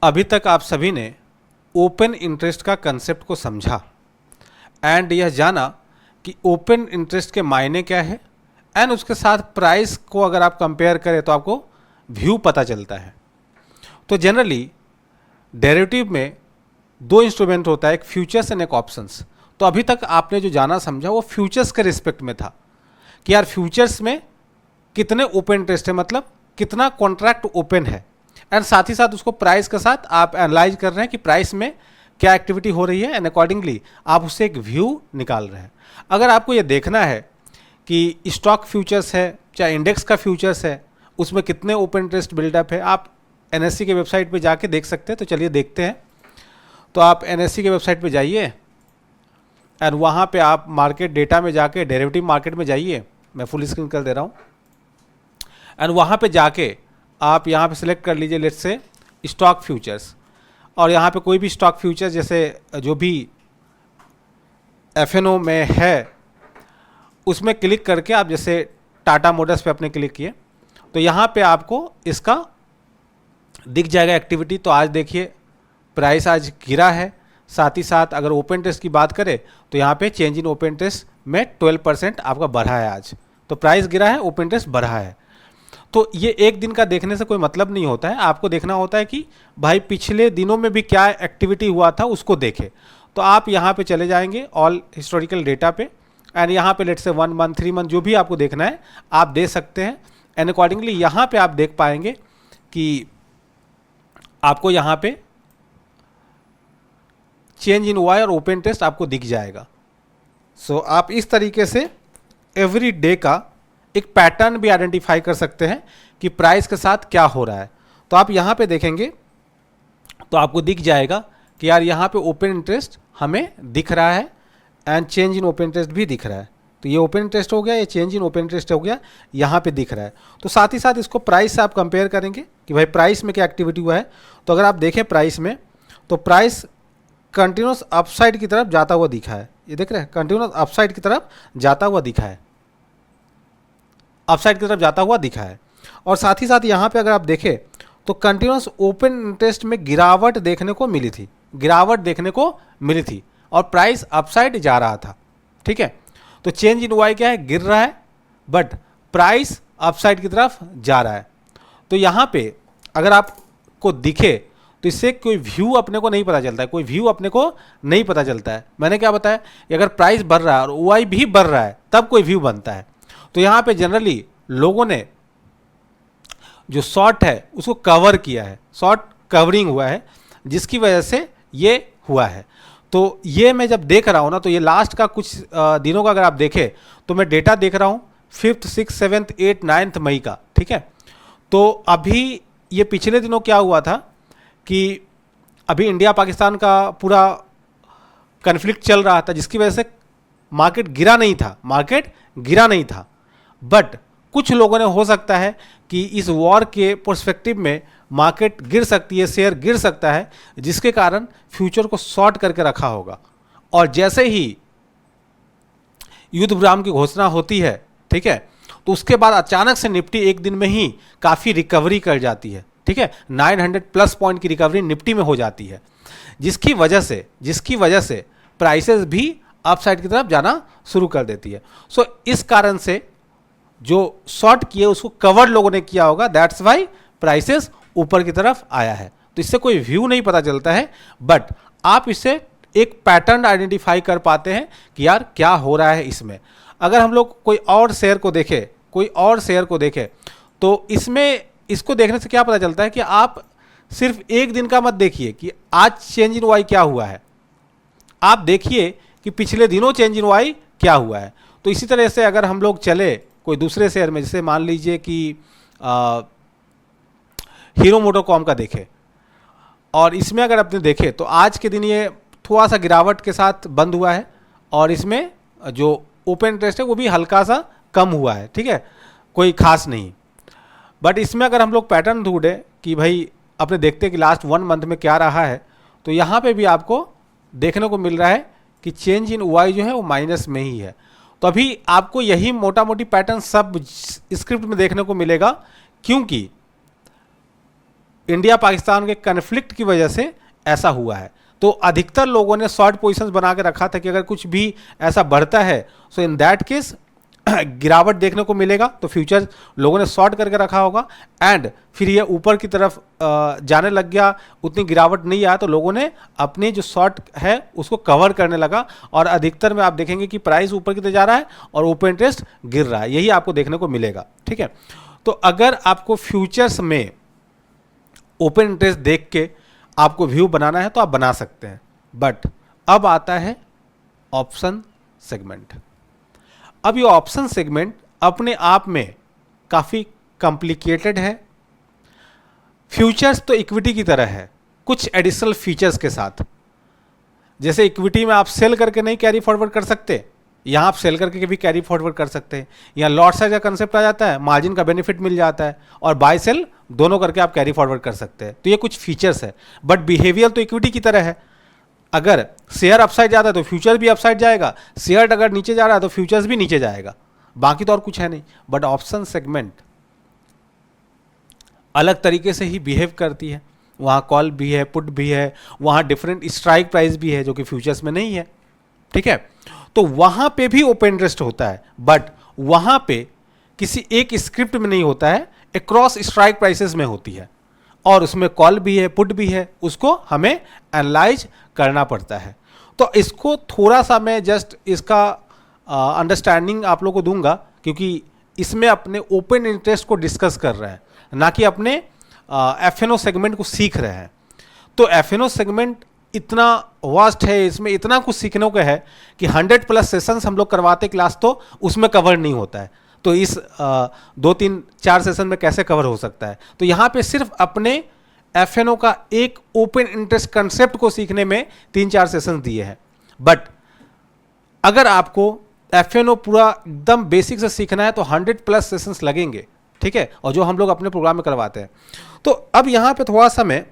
अभी तक आप सभी ने ओपन इंटरेस्ट का कंसेप्ट को समझा एंड यह जाना कि ओपन इंटरेस्ट के मायने क्या है एंड उसके साथ प्राइस को अगर आप कंपेयर करें तो आपको व्यू पता चलता है। तो जनरली डेरिवेटिव में दो इंस्ट्रूमेंट होता है, एक फ्यूचर्स एंड एक ऑप्शंस। तो अभी तक आपने जो जाना समझा वो फ्यूचर्स के रिस्पेक्ट में था कि यार फ्यूचर्स में कितने ओपन इंटरेस्ट है, मतलब कितना कॉन्ट्रैक्ट ओपन है, एंड साथ ही साथ उसको प्राइस के साथ आप एनालाइज कर रहे हैं कि प्राइस में क्या एक्टिविटी हो रही है एंड अकॉर्डिंगली आप उससे एक व्यू निकाल रहे हैं। अगर आपको ये देखना है कि स्टॉक फ्यूचर्स है चाहे इंडेक्स का फ्यूचर्स है उसमें कितने ओपन इंटरेस्ट बिल्डअप है, आप एनएससी के वेबसाइट पे जाके देख सकते हैं। तो चलिए देखते हैं। तो आप एनएससी के वेबसाइट पे जाइए एंड वहाँ पे आप मार्केट डेटा में जाके डेरिवेटिव मार्केट में जाइए। मैं फुल स्क्रीन कर दे रहा हूँ एंड वहाँ पे जाके आप यहाँ पे सिलेक्ट कर लीजिए लेट्स से स्टॉक फ्यूचर्स, और यहाँ पे कोई भी स्टॉक फ्यूचर्स जैसे जो भी एफएनओ में है उसमें क्लिक करके आप जैसे टाटा मोटर्स पे आपने क्लिक किए तो यहाँ पे आपको इसका दिख जाएगा एक्टिविटी। तो आज देखिए प्राइस आज गिरा है, साथ ही साथ अगर ओपन इंटरेस्ट की बात करें तो यहाँ पे चेंज इन ओपन इंटरेस्ट में 12% आपका बढ़ा है आज। तो प्राइस गिरा है, ओपन इंटरेस्ट बढ़ा है। तो ये एक दिन का देखने से कोई मतलब नहीं होता है, आपको देखना होता है कि भाई पिछले दिनों में भी क्या एक्टिविटी हुआ था उसको देखें। तो आप यहाँ पे चले जाएंगे ऑल हिस्टोरिकल डेटा पे एंड यहाँ पे लेट से 1 मंथ 3 मंथ जो भी आपको देखना है आप दे सकते हैं एंड अकॉर्डिंगली यहाँ पे आप देख पाएंगे कि आपको यहाँ पे चेंज इन वाई और ओपन इंटरेस्ट आपको दिख जाएगा। सो आप इस तरीके से एवरी डे का एक पैटर्न भी आइडेंटिफाई कर सकते हैं कि प्राइस के साथ क्या हो रहा है। तो आप यहाँ पे देखेंगे तो आपको दिख जाएगा कि यार यहाँ पे ओपन इंटरेस्ट हमें दिख रहा है and change in open interest भी दिख रहा है। तो ये ओपन इंटरेस्ट हो गया, ये चेंज इन ओपन इंटरेस्ट हो गया, यहाँ पे दिख रहा है। तो साथ ही साथ इसको प्राइस से आप कंपेयर करेंगे कि भाई प्राइस में क्या एक्टिविटी हुआ है। तो अगर आप देखें प्राइस में तो प्राइस कंटिन्यूस अपसाइड की तरफ जाता हुआ दिखा है। ये देख रहे हैं, कंटिन्यूस अपसाइड की तरफ जाता हुआ दिखा है, अपसाइड की तरफ जाता हुआ दिखा है। और साथ ही साथ यहाँ पे अगर आप देखें तो कंटिन्यूस ओपन इंटरेस्ट में गिरावट देखने को मिली थी, गिरावट देखने को मिली थी और प्राइस अपसाइड जा रहा था। ठीक है, तो चेंज इन वाई क्या है, गिर रहा है बट प्राइस अपसाइड की तरफ जा रहा है। तो यहाँ पे अगर आपको दिखे तो इससे कोई व्यू अपने को नहीं पता चलता है, कोई व्यू अपने को नहीं पता चलता है। मैंने क्या बताया कि अगर प्राइस बढ़ रहा है और वाई भी बढ़ रहा है तब कोई व्यू बनता है। तो यहाँ पे जनरली लोगों ने जो शॉर्ट है उसको कवर किया है, शॉर्ट कवरिंग हुआ है जिसकी वजह से ये हुआ है। तो ये मैं जब देख रहा हूँ ना तो ये लास्ट का कुछ दिनों का अगर आप देखें तो मैं डेटा देख रहा हूँ 5th 6th 7th 8th 9th मई का। ठीक है, तो अभी ये पिछले दिनों क्या हुआ था कि अभी इंडिया पाकिस्तान का पूरा कन्फ्लिक्ट चल रहा था जिसकी वजह से मार्केट गिरा नहीं था, मार्केट गिरा नहीं था। बट कुछ लोगों ने हो सकता है कि इस वॉर के पर्सपेक्टिव में मार्केट गिर सकती है, शेयर गिर सकता है, जिसके कारण फ्यूचर को शॉर्ट करके रखा होगा। और जैसे ही युद्ध विराम की घोषणा होती है, ठीक है, तो उसके बाद अचानक से निफ्टी एक दिन में ही काफ़ी रिकवरी कर जाती है। ठीक है, 900+ पॉइंट की रिकवरी निफ्टी में हो जाती है, जिसकी वजह से प्राइसेस भी अपसाइड की तरफ जाना शुरू कर देती है। सो इस कारण से जो शॉर्ट किए उसको कवर लोगों ने किया होगा, दैट्स वाई प्राइसेस ऊपर की तरफ आया है। तो इससे कोई व्यू नहीं पता चलता है बट आप इससे एक पैटर्न आइडेंटिफाई कर पाते हैं कि यार क्या हो रहा है इसमें। अगर हम लोग कोई और शेयर को देखें तो इसमें इसको देखने से क्या पता चलता है कि आप सिर्फ एक दिन का मत देखिए कि आज चेंज इन वाई क्या हुआ है, आप देखिए कि पिछले दिनों चेंज इन वाई क्या हुआ है। तो इसी तरह से अगर हम लोग चले कोई दूसरे शेयर में, जैसे मान लीजिए कि हीरो मोटोकॉम का देखें और इसमें अगर आपने देखे तो आज के दिन ये थोड़ा सा गिरावट के साथ बंद हुआ है और इसमें जो ओपन इंटरेस्ट है वो भी हल्का सा कम हुआ है। ठीक है, कोई खास नहीं। बट इसमें अगर हम लोग पैटर्न ढूंढें कि भाई अपने देखते हैं कि लास्ट 1 मंथ में क्या रहा है, तो यहाँ पे भी आपको देखने को मिल रहा है कि चेंज इन वाई जो है वो माइनस में ही है। तो अभी आपको यही मोटा मोटी पैटर्न सब स्क्रिप्ट में देखने को मिलेगा, क्योंकि इंडिया पाकिस्तान के कन्फ्लिक्ट की वजह से ऐसा हुआ है। तो अधिकतर लोगों ने शॉर्ट पोजीशंस बना के रखा था कि अगर कुछ भी ऐसा बढ़ता है सो इन दैट केस गिरावट देखने को मिलेगा, तो फ्यूचर लोगों ने शॉर्ट करके रखा होगा एंड फिर ये ऊपर की तरफ जाने लग गया, उतनी गिरावट नहीं आया तो लोगों ने अपनी जो शॉर्ट है उसको कवर करने लगा और अधिकतर में आप देखेंगे कि प्राइस ऊपर की तरफ जा रहा है और ओपन इंटरेस्ट गिर रहा है, यही आपको देखने को मिलेगा। ठीक है, तो अगर आपको फ्यूचर्स में ओपन इंटरेस्ट देख के आपको व्यू बनाना है तो आप बना सकते हैं, बट अब आता है ऑप्शन सेगमेंट। अब ये ऑप्शन सेगमेंट अपने आप में काफ़ी कॉम्प्लिकेटेड है। फ्यूचर्स तो इक्विटी की तरह है, कुछ एडिशनल फीचर्स के साथ। जैसे इक्विटी में आप सेल करके नहीं कैरी फॉरवर्ड कर सकते, यहाँ आप सेल करके भी कैरी फॉरवर्ड कर सकते हैं। यहाँ लॉट साइज का कंसेप्ट आ जाता है, मार्जिन का बेनिफिट मिल जाता है और बाय सेल दोनों करके आप कैरी फॉरवर्ड कर सकते हैं। तो ये कुछ फीचर्स है, बट बिहेवियर तो इक्विटी की तरह है। अगर शेयर अपसाइड जाता है तो फ्यूचर भी अपसाइड जाएगा, शेयर अगर नीचे जा रहा है तो फ्यूचर्स भी नीचे जाएगा, बाकी तो और कुछ है नहीं। बट ऑप्शन सेगमेंट अलग तरीके से ही बिहेव करती है, वहाँ कॉल भी है, पुट भी है, वहाँ डिफरेंट स्ट्राइक प्राइस भी है जो कि फ्यूचर्स में नहीं है। ठीक है, तो वहाँ पे भी ओपन इंटरेस्ट होता है, बट वहाँ पे किसी एक स्क्रिप्ट में नहीं होता है, अक्रॉस स्ट्राइक प्राइसेस में होती है और उसमें कॉल भी है, पुट भी है, उसको हमें एनालाइज करना पड़ता है। तो इसको थोड़ा सा मैं जस्ट इसका अंडरस्टैंडिंग आप लोगों को दूंगा, क्योंकि इसमें अपने ओपन इंटरेस्ट को डिस्कस कर रहे हैं, ना कि अपने एफएनओ सेगमेंट को सीख रहे हैं। तो एफएनओ सेगमेंट इतना वास्ट है, इसमें इतना कुछ सीखने को है कि 100+ सेशंस हम लोग करवाते क्लास, तो उसमें कवर नहीं होता है। तो इस 2-3-4 सेशन में कैसे कवर हो सकता है। तो यहाँ पे सिर्फ अपने एफएनओ का एक ओपन इंटरेस्ट कंसेप्ट को सीखने में 3-4 सेशन दिए हैं। बट अगर आपको एफएनओ पूरा एकदम बेसिक से सीखना है तो 100+ सेशंस लगेंगे। ठीक है, और जो हम लोग अपने प्रोग्राम में करवाते हैं। तो अब यहाँ पे थोड़ा सा मैं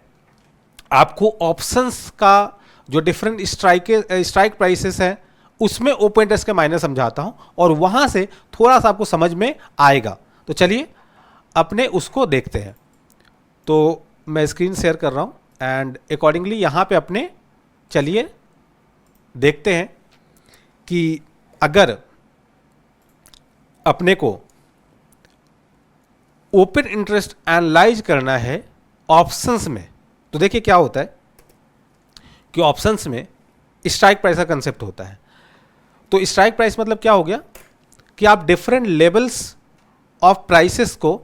आपको ऑप्शंस का जो डिफरेंट स्ट्राइक प्राइसेस है उसमें ओपन इंटरेस्ट के मायने समझाता हूं और वहां से थोड़ा सा आपको समझ में आएगा। तो चलिए अपने उसको देखते हैं। तो मैं स्क्रीन शेयर कर रहा हूं एंड अकॉर्डिंगली यहां पे अपने चलिए देखते हैं कि अगर अपने को ओपन इंटरेस्ट एनालाइज करना है ऑप्शंस में, तो देखिए क्या होता है कि ऑप्शंस में स्ट्राइक प्राइस का कंसेप्ट होता है। तो स्ट्राइक प्राइस मतलब क्या हो गया कि आप डिफरेंट लेवल्स ऑफ प्राइसेस को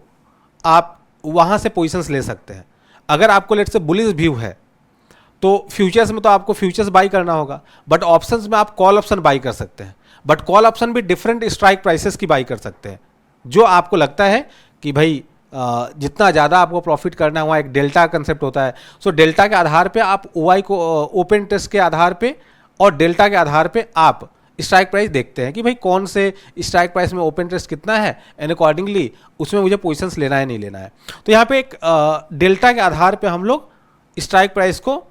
आप वहां से पोजीशंस ले सकते हैं। अगर आपको लेट्स से बुलिश व्यू है तो फ्यूचर्स में तो आपको फ्यूचर्स बाई करना होगा, बट ऑप्शंस में आप कॉल ऑप्शन बाई कर सकते हैं। बट कॉल ऑप्शन भी डिफरेंट स्ट्राइक प्राइसेस की बाई कर सकते हैं, जो आपको लगता है कि भाई जितना ज़्यादा आपको प्रॉफिट करना है, वहाँ एक डेल्टा कंसेप्ट होता है। सो डेल्टा के आधार पे आप ओआई को ओपन इंटरेस्ट के आधार पे और डेल्टा के आधार पे आप स्ट्राइक प्राइस देखते हैं कि भाई कौन से स्ट्राइक प्राइस में ओपन इंटरेस्ट कितना है एंड अकॉर्डिंगली उसमें मुझे पोजीशंस लेना है नहीं लेना है। तो यहाँ पे एक डेल्टा के आधार पे हम लोग स्ट्राइक प्राइस को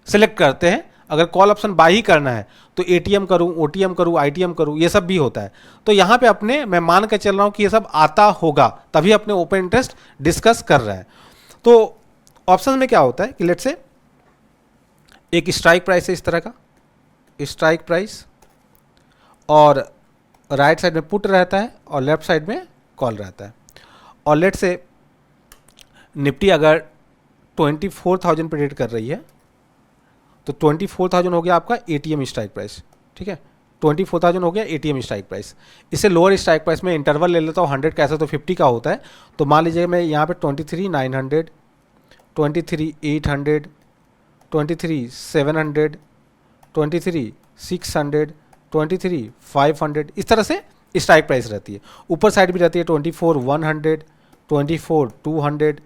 सिलेक्ट करते हैं। अगर कॉल ऑप्शन बाई ही करना है तो एटीएम करूं, ओटीएम करूं, आईटीएम करूं, ये सब भी होता है। तो यहाँ पे अपने मैं मान के चल रहा हूँ कि ये सब आता होगा, तभी अपने ओपन इंटरेस्ट डिस्कस कर रहे हैं। तो ऑप्शन में क्या होता है कि लेट्स से एक स्ट्राइक प्राइस है इस तरह का स्ट्राइक प्राइस, और राइट साइड में पुट रहता है और लेफ्ट साइड में कॉल रहता है। और लेट्स से निफ्टी अगर 24,000 पे ट्रेड कर रही है तो 24,000 हो गया आपका एटीएम स्ट्राइक प्राइस। ठीक है, 24,000 हो गया एटीएम स्ट्राइक प्राइस। इससे लोअर स्ट्राइक प्राइस में इंटरवल ले लेता हूँ 100 का, ऐसा तो 50 का होता है। तो मान लीजिए मैं यहाँ पे 23,900, 23,800, 23,700, 23,600, 23,500, इस तरह से स्ट्राइक प्राइस रहती है। ऊपर साइड भी रहती है 24,100, 24,200,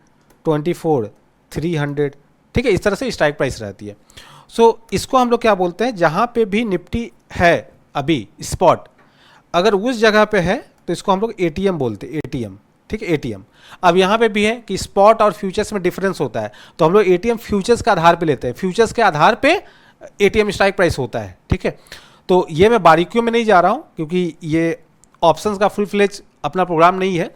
24,300। ठीक है, इस तरह से स्ट्राइक प्राइस रहती है। सो इसको हम लोग क्या बोलते हैं, जहाँ पे भी निफ्टी है अभी स्पॉट, अगर उस जगह पे है तो इसको हम लोग एटीएम बोलते हैं, एटीएम। ठीक है, एटीएम। अब यहाँ पे भी है कि स्पॉट और फ्यूचर्स में डिफरेंस होता है, तो हम लोग एटीएम फ्यूचर्स के आधार पे लेते हैं, फ्यूचर्स के आधार पे एटीएम स्ट्राइक प्राइस होता है। ठीक है, तो ये मैं बारीकियों में नहीं जा रहा हूँ क्योंकि ये ऑप्शंस का फुल फ्लेज अपना प्रोग्राम नहीं है,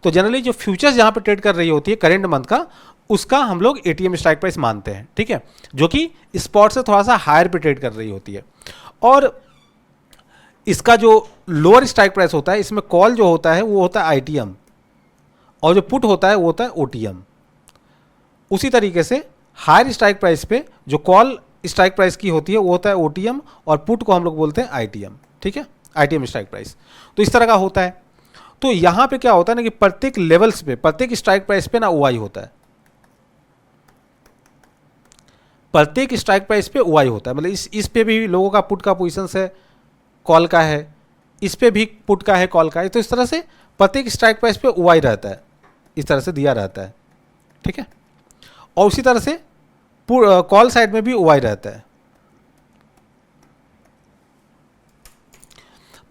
तो जनरली जो फ्यूचर्स जहाँ पे ट्रेड कर रही होती है करेंट मंथ का, उसका हम लोग एटीएम स्ट्राइक प्राइस मानते हैं, ठीक है, जो कि स्पॉट से थोड़ा सा हायर पे ट्रेड कर रही होती है। और इसका जो लोअर स्ट्राइक प्राइस होता है, इसमें कॉल जो होता है वो होता है आईटीएम, और जो पुट होता है वो होता है ओटीएम। उसी तरीके से हायर स्ट्राइक प्राइस पे जो कॉल स्ट्राइक प्राइस की होती है वो होता है ओटीएम, और पुट को हम लोग बोलते हैं आईटीएम, ठीक है, आईटीएम स्ट्राइक प्राइस। तो इस तरह का होता है। तो यहाँ पे क्या होता है ना कि प्रत्येक लेवल्स पे, प्रत्येक स्ट्राइक प्राइस पे ना ओआई होता है, प्रत्येक स्ट्राइक प्राइस पे ओआई होता है। मतलब इस पे भी लोगों का पुट का पोजीशन है, कॉल का है, इस पे भी पुट का है, कॉल का है। तो इस तरह से प्रत्येक स्ट्राइक प्राइस पे ओआई रहता है, इस तरह से दिया रहता है, ठीक है। और उसी तरह से कॉल साइड में भी ओआई रहता है।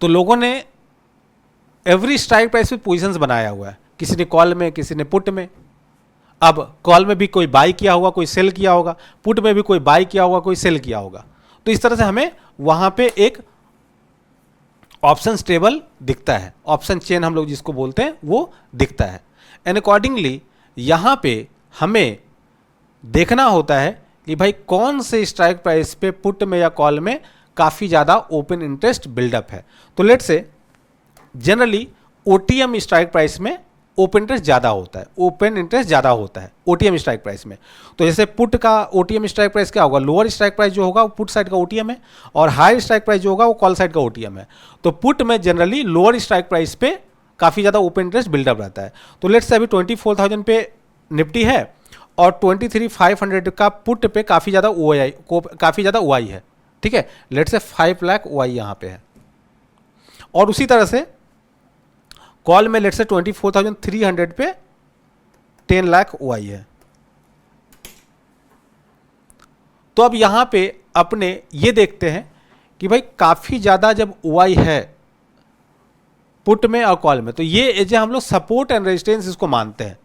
तो लोगों ने एवरी स्ट्राइक प्राइस पे पोजीशंस बनाया हुआ है, किसी ने कॉल में, किसी ने पुट में। अब कॉल में भी कोई बाई किया होगा, कोई सेल किया होगा, पुट में भी कोई बाई किया होगा, कोई सेल किया होगा। तो इस तरह से हमें वहां पे एक ऑप्शन टेबल दिखता है, ऑप्शन चेन हम लोग जिसको बोलते हैं वो दिखता है। एंड अकॉर्डिंगली यहां पे हमें देखना होता है कि भाई कौन से स्ट्राइक प्राइस पे पुट में या कॉल में काफ़ी ज़्यादा ओपन इंटरेस्ट बिल्डअप है। तो लेट से जनरली ओटीएम स्ट्राइक प्राइस में ओपन इंटरेस्ट ज़्यादा होता है, ओपन इंटरेस्ट ज़्यादा होता है ओटीएम स्ट्राइक प्राइस में। तो जैसे पुट का ओटीएम स्ट्राइक प्राइस क्या होगा, लोअर स्ट्राइक प्राइस जो होगा वो पुट साइड का ओटीएम है, और हाई स्ट्राइक प्राइस जो होगा वो कॉल साइड का ओटीएम है। तो पुट में जनरली लोअर स्ट्राइक प्राइस पे काफ़ी ज़्यादा ओपन इंटरेस्ट बिल्डअप रहता है। तो लेट्स से अभी 24,000 पे निफ्टी है और 23,500 का पुट पे काफ़ी ज़्यादा ओआई है, ठीक है। लेट्स से 5 लाख ओआई यहाँ पे है। और उसी तरह से कॉल में लेट्स से 24,300 पे 10 लाख ओआई है। तो अब यहां पे अपने ये देखते हैं कि भाई काफी ज्यादा जब ओआई है पुट में और कॉल में, तो ये एज हम लोग सपोर्ट एंड रेजिस्टेंस इसको मानते हैं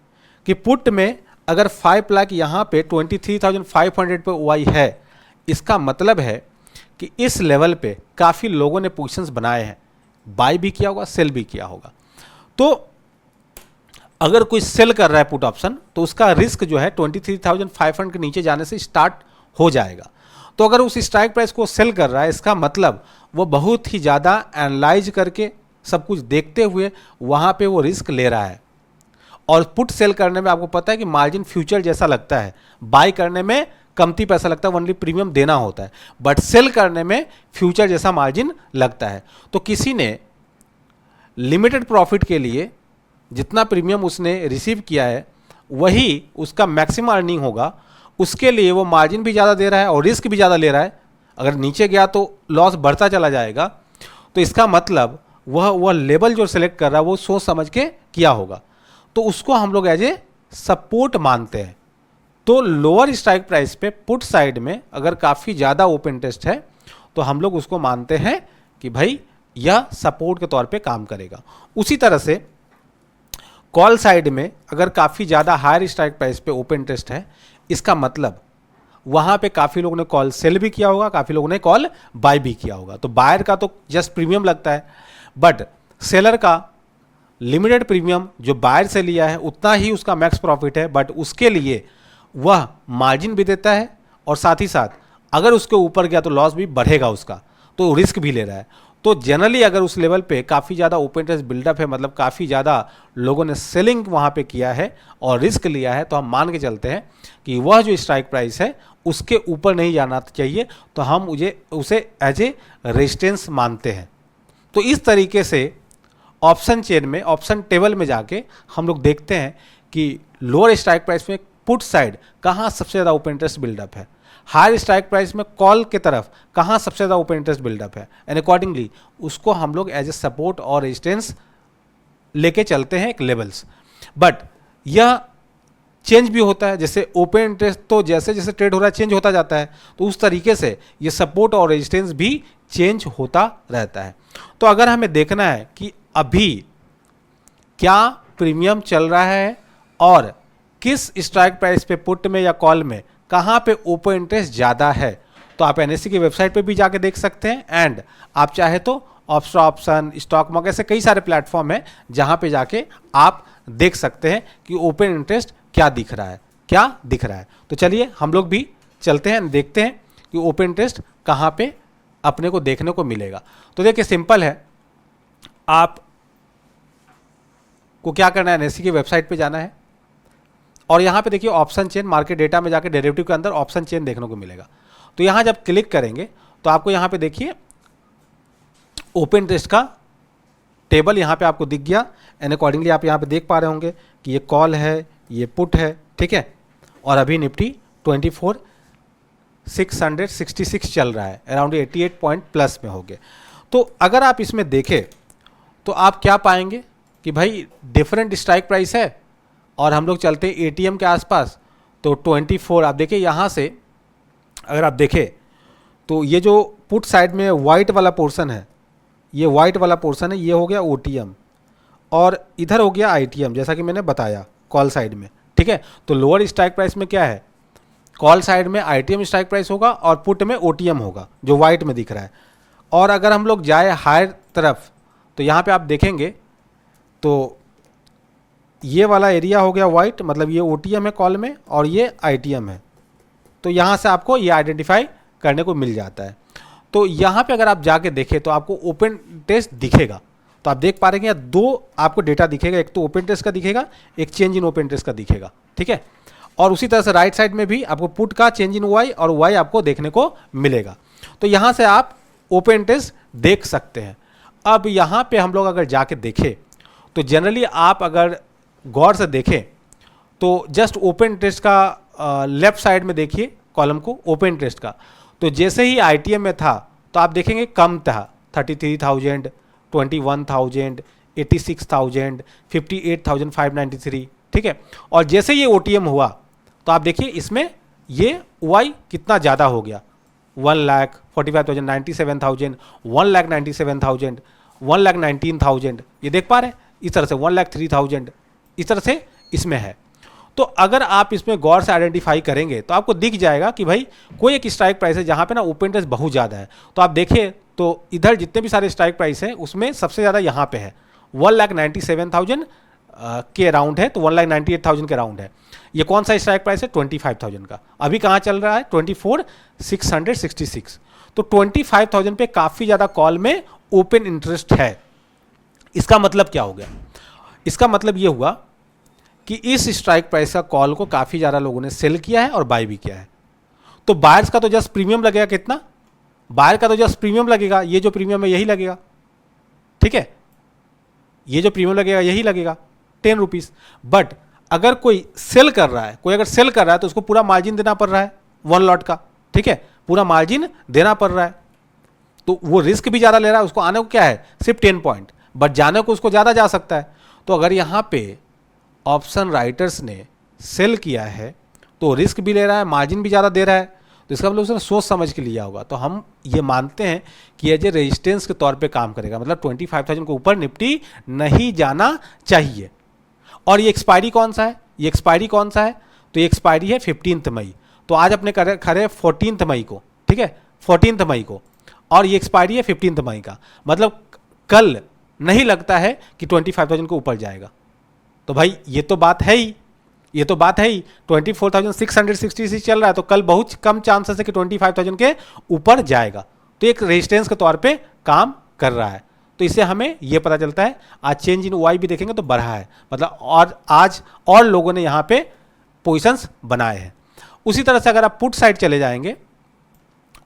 कि पुट में अगर 5 लाख यहां पे 23,500 पे ओआई है, इसका मतलब है कि इस लेवल पे काफी लोगों ने पोजीशंस बनाए हैं, बाय भी किया होगा, सेल भी किया होगा। तो अगर कोई सेल कर रहा है पुट ऑप्शन, तो उसका रिस्क जो है 23,500 के नीचे जाने से स्टार्ट हो जाएगा। तो अगर उस स्ट्राइक प्राइस को सेल कर रहा है, इसका मतलब वो बहुत ही ज़्यादा एनालाइज करके सब कुछ देखते हुए वहाँ पे वो रिस्क ले रहा है। और पुट सेल करने में आपको पता है कि मार्जिन फ्यूचर जैसा लगता है, बाय करने में कमती पैसा लगता है, ओनली प्रीमियम देना होता है, बट सेल करने में फ्यूचर जैसा मार्जिन लगता है। तो किसी ने लिमिटेड प्रॉफिट के लिए जितना प्रीमियम उसने रिसीव किया है वही उसका मैक्सिमम अर्निंग होगा, उसके लिए वो मार्जिन भी ज़्यादा दे रहा है और रिस्क भी ज़्यादा ले रहा है। अगर नीचे गया तो लॉस बढ़ता चला जाएगा। तो इसका मतलब वह लेवल जो सिलेक्ट कर रहा है वो सोच समझ के किया होगा, तो उसको हम लोग एज ए सपोर्ट मानते हैं। तो लोअर स्ट्राइक प्राइस पे पुट साइड में अगर काफ़ी ज़्यादा ओपन इंटरेस्ट है तो हम लोग उसको मानते हैं कि भाई यह सपोर्ट के तौर पे काम करेगा। उसी तरह से कॉल साइड में अगर काफ़ी ज़्यादा हायर स्ट्राइक प्राइस पे ओपन इंटरेस्ट है, इसका मतलब वहाँ पे काफ़ी लोगों ने कॉल सेल भी किया होगा, काफ़ी लोगों ने कॉल बाय भी किया होगा। तो बायर का तो जस्ट प्रीमियम लगता है, बट सेलर का लिमिटेड प्रीमियम जो बायर से लिया है उतना ही उसका मैक्स प्रॉफिट है, बट उसके लिए वह मार्जिन भी देता है और साथ ही साथ अगर उसके ऊपर गया तो लॉस भी बढ़ेगा उसका, तो रिस्क भी ले रहा है। तो जनरली अगर उस लेवल पे काफ़ी ज़्यादा ओपन इंटरेस्ट बिल्डअप है, मतलब काफ़ी ज़्यादा लोगों ने सेलिंग वहाँ पे किया है और रिस्क लिया है, तो हम मान के चलते हैं कि वह जो स्ट्राइक प्राइस है उसके ऊपर नहीं जाना चाहिए, तो हम उसे एज ए रेजिस्टेंस मानते हैं। तो इस तरीके से ऑप्शन चेन में, ऑप्शन टेबल में जाके हम लोग देखते हैं कि लोअर स्ट्राइक प्राइस में पुट साइड कहाँ सबसे ज़्यादा ओपन इंटरेस्ट बिल्डअप है, हायर स्ट्राइक प्राइस में कॉल के तरफ कहाँ सबसे ज़्यादा ओपन इंटरेस्ट बिल्डअप है, एंड अकॉर्डिंगली उसको हम लोग एज ए सपोर्ट और रेजिस्टेंस लेके चलते हैं एक लेवल्स। बट यह चेंज भी होता है, जैसे ओपन इंटरेस्ट तो जैसे जैसे ट्रेड हो रहा है चेंज होता जाता है, तो उस तरीके से ये सपोर्ट और रेजिस्टेंस भी चेंज होता रहता है। तो अगर हमें देखना है कि अभी क्या प्रीमियम चल रहा है और किस स्ट्राइक प्राइस पे पुट में या कॉल में कहाँ पे ओपन इंटरेस्ट ज़्यादा है, तो आप एनएससी की वेबसाइट पे भी जाके देख सकते हैं, एंड आप चाहे तो ऑप्शन, स्टॉक मार्केट, ऐसे कई सारे प्लेटफॉर्म हैं जहाँ पे जाके आप देख सकते हैं कि ओपन इंटरेस्ट क्या दिख रहा है, क्या दिख रहा है। तो चलिए हम लोग भी चलते हैं, देखते हैं कि ओपन इंटरेस्ट कहाँ पे अपने को देखने को मिलेगा। तो देखिए सिंपल है, आप को क्या करना है, एनएससी की वेबसाइट पे जाना है और यहाँ पे देखिए ऑप्शन चेन, मार्केट डेटा में जाके डेरिवेटिव के अंदर ऑप्शन चेन देखने को मिलेगा। तो यहाँ जब क्लिक करेंगे तो आपको यहाँ पे देखिए ओपन इंटरेस्ट का टेबल यहाँ पे आपको दिख गया एंड अकॉर्डिंगली आप यहाँ पे देख पा रहे होंगे कि ये कॉल है, ये पुट है, ठीक है। और अभी निफ्टी 24,666 चल रहा है, अराउंड 88 पॉइंट प्लस में हो गए। तो अगर आप इसमें देखें तो आप क्या पाएंगे कि भाई डिफरेंट स्ट्राइक प्राइस है और हम लोग चलते हैं एटीएम के आसपास। तो 24 आप देखिए, यहाँ से अगर आप देखें तो ये जो पुट साइड में वाइट वाला पोर्शन है, ये वाइट वाला पोर्शन है, ये हो गया ओटीएम और इधर हो गया आईटीएम, जैसा कि मैंने बताया कॉल साइड में, ठीक है। तो लोअर स्ट्राइक प्राइस में क्या है, कॉल साइड में आईटीएम स्ट्राइक प्राइस होगा और पुट में ओटीएम होगा जो वाइट में दिख रहा है। और अगर हम लोग जाए हायर तरफ तो यहाँ पे आप देखेंगे तो ये वाला एरिया हो गया वाइट, मतलब ये ओटीएम है कॉल में और ये आईटीएम है। तो यहाँ से आपको ये आइडेंटिफाई करने को मिल जाता है। तो यहाँ पे अगर आप जाके देखें तो आपको ओपन टेस्ट दिखेगा। तो आप देख पा रहे हैं यहाँ दो आपको डेटा दिखेगा, एक तो ओपन टेस्ट का दिखेगा, एक चेंज इन ओपन टेस्ट का दिखेगा, ठीक है। और उसी तरह से राइट साइड में भी आपको पुट का चेंज इन वाई और वाई आपको देखने को मिलेगा। तो यहाँ से आप ओपन टेस्ट देख सकते हैं। अब यहाँ पे हम लोग अगर जाके देखें तो जनरली आप अगर गौर से देखें तो जस्ट ओपन टेस्ट का लेफ्ट साइड में देखिए कॉलम को ओपन टेस्ट का। तो जैसे ही आईटीएम में था तो आप देखेंगे कम था, 33,000, 21,000, 86,000, 58,593, ठीक है। और जैसे ये ओटीएम हुआ तो आप देखिए इसमें ये वाई कितना ज़्यादा हो गया, 1,45,000, 97,000, 1,97,000, 1,19,000, ये देख पा रहे हैं। इस तरह से 1,03,000 इस तरह से इसमें है। तो अगर आप इसमें गौर से आइडेंटिफाई करेंगे तो आपको दिख जाएगा कि भाई कोई एक स्ट्राइक प्राइस है जहाँ पे ना ओपन इंटरेस्ट बहुत ज़्यादा है। तो आप देखिए तो इधर जितने भी सारे स्ट्राइक प्राइस है उसमें सबसे ज़्यादा यहाँ पे है, 1,97,000 के अराउंड है, तो 1,98,000 के अराउंड है। ये कौन सा स्ट्राइक प्राइस है, 25,000 का। अभी कहाँ चल रहा है, 24,666। तो 25,000 पे काफ़ी ज़्यादा कॉल में ओपन इंटरेस्ट है। इसका मतलब क्या हो गया, इसका मतलब ये हुआ कि इस स्ट्राइक प्राइस का कॉल को काफ़ी ज़्यादा लोगों ने सेल किया है और बाय भी किया है। तो बायर्स का तो जस्ट प्रीमियम लगेगा कितना, बायर का तो जस्ट प्रीमियम लगेगा, ये जो प्रीमियम है यही लगेगा, ठीक है। ये जो प्रीमियम लगेगा यही लगेगा 10 रुपीज़। बट अगर कोई सेल कर रहा है, कोई अगर सेल कर रहा है तो उसको पूरा मार्जिन देना पड़ रहा है 1 लॉट का, ठीक है, पूरा मार्जिन देना पड़ रहा है। तो वो रिस्क भी ज़्यादा ले रहा है, उसको आने को क्या है सिर्फ 10 पॉइंट, बट जाने को उसको ज़्यादा जा सकता है। तो अगर यहाँ पे ऑप्शन राइटर्स ने सेल किया है तो रिस्क भी ले रहा है, मार्जिन भी ज़्यादा दे रहा है, तो इसका मतलब उसने सोच समझ के लिया होगा। तो हम ये मानते हैं कि एज ए रेजिस्टेंस के तौर पे काम करेगा, मतलब 25,000 के ऊपर निफ्टी नहीं जाना चाहिए। और ये एक्सपायरी कौन सा है, ये एक्सपायरी कौन सा है, तो ये एक्सपायरी है 15 मई। तो आज अपने खड़े 14 मई को, ठीक है, 14 मई को, और ये एक्सपायरी है 15 मई का। मतलब कल नहीं लगता है कि 25,000 के ऊपर जाएगा। तो भाई ये तो बात है ही, ये तो बात है ही, 24,666 चल रहा है, तो कल बहुत कम चांसेस है कि 25,000 के ऊपर जाएगा। तो एक रेजिस्टेंस के तौर पे काम कर रहा है। तो इससे हमें ये पता चलता है, आज चेंज इन वाई भी देखेंगे तो बढ़ा है, मतलब और आज और लोगों ने यहाँ पे पोजिशंस बनाए हैं। उसी तरह से अगर आप पुट साइड चले जाएंगे,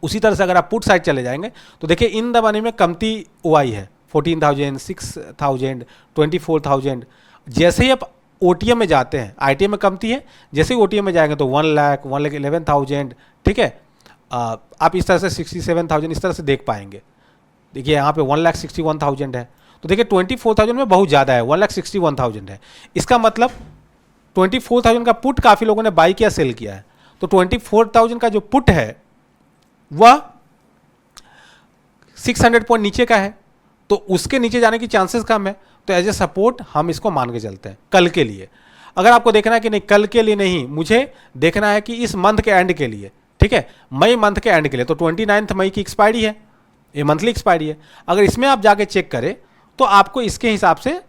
उसी तरह से अगर आप पुट साइड चले जाएंगे तो देखिए इन द मनी में कमती वाई है, 14,000, 6,000, 24,000। जैसे ही आप ओटीएम में जाते हैं, आईटीएम में कमती है, जैसे ही ओटीएम में जाएंगे तो 1 लाख, 1,11,000, ठीक है। आप इस तरह से 67,000 इस तरह से देख पाएंगे। देखिए यहाँ पे 1,61,000 है, तो देखिए 24,000 में बहुत ज़्यादा है, 1,61,000 है। इसका मतलब 24,000 का पुट काफ़ी लोगों ने बाई किया, सेल किया है। तो 24,000 का जो पुट है वह 600 पॉइंट नीचे का है, तो उसके नीचे जाने की चांसेस कम है। तो एज ए सपोर्ट हम इसको मान के चलते हैं कल के लिए। अगर आपको देखना है कि नहीं कल के लिए नहीं, मुझे देखना है कि इस मंथ के एंड के लिए, ठीक है, मई मंथ के एंड के लिए, तो 29 मई की एक्सपायरी है, ये मंथली एक्सपायरी है। अगर इसमें आप जाके चेक करें तो आपको इसके हिसाब से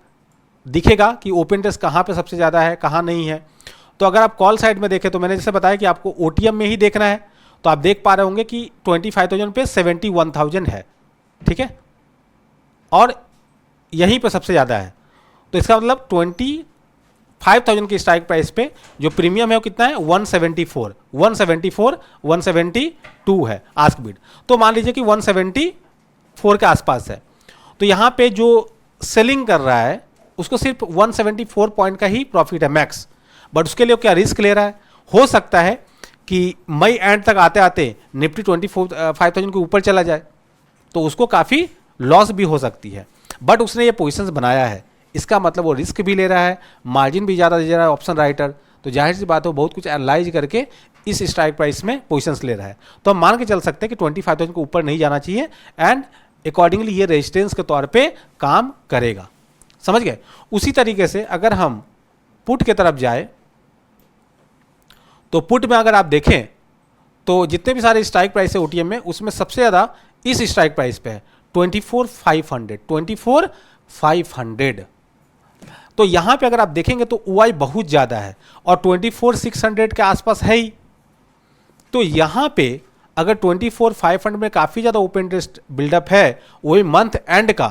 दिखेगा कि ओपन इंटरेस्ट कहाँ पे सबसे ज़्यादा है, कहाँ नहीं है। तो अगर आप कॉल साइड में देखें तो मैंने जैसे बताया कि आपको ओटीएम में ही देखना है, तो आप देख पा रहे होंगे कि 25,000 पे 71,000 है, ठीक है, और यहीं पे सबसे ज़्यादा है। तो इसका मतलब 25,000 की स्ट्राइक प्राइस पे जो प्रीमियम है वो कितना है, 174, 172 है आस्क बिड। तो मान लीजिए कि 174 के आसपास है, तो यहाँ पे जो सेलिंग कर रहा है उसको सिर्फ 174 पॉइंट का ही प्रॉफिट है मैक्स, बट उसके लिए क्या रिस्क ले रहा है। हो सकता है कि मई एंड तक आते आते निफ्टी 25,000 के ऊपर चला जाए, तो उसको काफ़ी लॉस भी हो सकती है, बट उसने ये पोजीशंस बनाया है, इसका मतलब वो रिस्क भी ले रहा है, मार्जिन भी ज़्यादा दे रहा है ऑप्शन राइटर, तो जाहिर सी बात है वो बहुत कुछ एनालाइज करके इस स्ट्राइक प्राइस में पोजीशंस ले रहा है। तो हम मान के चल सकते हैं कि 25,000 के ऊपर नहीं जाना चाहिए, एंड अकॉर्डिंगली ये रेजिस्टेंस के तौर पे काम करेगा। समझ गए। उसी तरीके से अगर हम पुट के तरफ जाए तो पुट में अगर आप देखें तो जितने भी सारे स्ट्राइक प्राइस है ओटीएम में, उसमें सबसे ज़्यादा इस स्ट्राइक प्राइस पे है 24,500। तो यहाँ पे अगर आप देखेंगे तो ओआई बहुत ज़्यादा है और 24,600 के आसपास है ही। तो यहाँ पे अगर 24,500 में काफ़ी ज़्यादा ओपन इंटरेस्ट बिल्डअप है, वो भी मंथ एंड का,